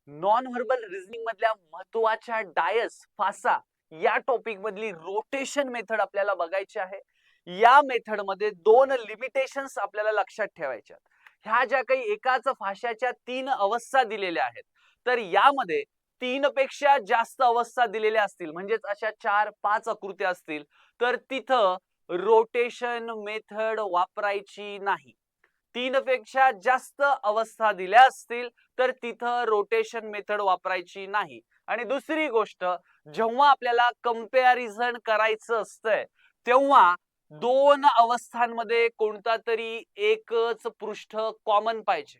Non verbal reasoning मधल्या महत्वाच्या Dias fossa या टॉपिक मधली रोटेशन मेथड आपल्याला बघायची आहे. या मेथड मध्ये दोन लिमिटेशन्स आपल्याला लक्षात ठेवायच्या. ह्या ज्या काही एकाच फाशाच्या तीन अवस्था दिलेल्या आहेत, तर यामध्ये तीन पेक्षा जास्त अवस्था दिलेल्या असतील, म्हणजेच अशा 4-5 आकृत्या असतील, तर तिथं रोटेशन मेथड वापरायची नाही. तीन पेक्षा जास्त अवस्था दिल्या असतील तर तिथं रोटेशन मेथड वापरायची नाही. आणि दुसरी गोष्ट, जेव्हा आपल्याला कंपॅरिझन करायचं असतंय तेव्हा दोन अवस्थांमध्ये कोणता तरी एकच पृष्ठ कॉमन पाहिजे.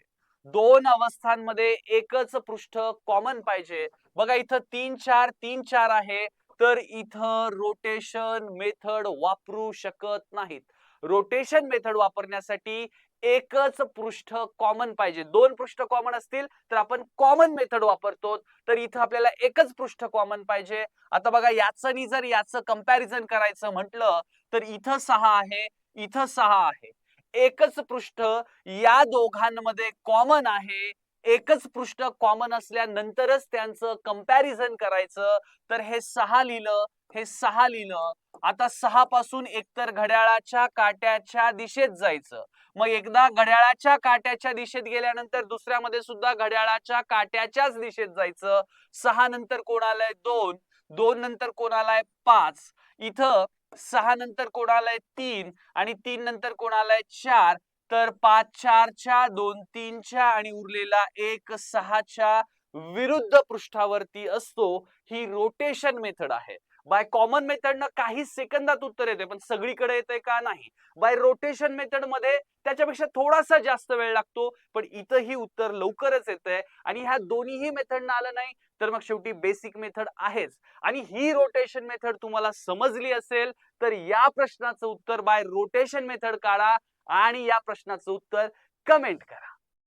दोन अवस्थांमध्ये एकच पृष्ठ कॉमन पाहिजे. बघा इथं 3-4 आहे, तर इथं रोटेशन मेथड वापरू शकत नाहीत. रोटेशन मेथड वापरण्यासाठी एकच पृष्ठ कॉमन पाहिजे. दोन पृष्ठ कॉमन असतील तर आपण कॉमन मेथड वापरतो, तर इथं आपल्याला एकच पृष्ठ कॉमन पाहिजे. आता बघा याचं आणि जर याचं कंपॅरिझन करायचं म्हटलं तर इथं 6 आहे, इथं 6 आहे. एकच पृष्ठ या दोघांमध्ये कॉमन आहे. एकच पृष्ठ कॉमन असल्यानंतरच त्यांचं कंपॅरिझन करायचं. तर हे 6 लिहिलं, हे 6 लिहिलं. आता 6 पासून एकतर घड्याळाच्या काट्याच्या दिशेत जायचं. मग एकदा घड्याळाच्या काट्याच्या दिशेत गेल्यानंतर दुसऱ्यामध्ये सुद्धा घड्याळाच्या काट्याच्याच दिशेत जायचं. 6 नंतर कोण आलंय 2, 2 नंतर कोण आलाय 5. इथं 6 नंतर कोण आलाय 3 आणि 3 नंतर कोण आलाय 4. तर 5-4च्या 2-3च्या आणि उरलेला 1-6च्या विरुद्ध पृष्ठावरती असतो. ही रोटेशन मेथड आहे. बाय कॉमन मेथडनं काही सेकंदात उत्तर येते, पण सगळीकडे येते का नाही. बाय रोटेशन मेथड मध्ये त्याच्यापेक्षा थोडासा जास्त वेळ लागतो, पण इथंही उत्तर लवकरच येतंय. आणि ह्या दोन्हीही मेथडनं आलं नाही तर मग शेवटी बेसिक मेथड आहेच. आणि ही रोटेशन मेथड तुम्हाला समजली असेल तर या प्रश्नाचं उत्तर बाय रोटेशन मेथड काढा आणि या प्रश्नाचं उत्तर कमेंट करा.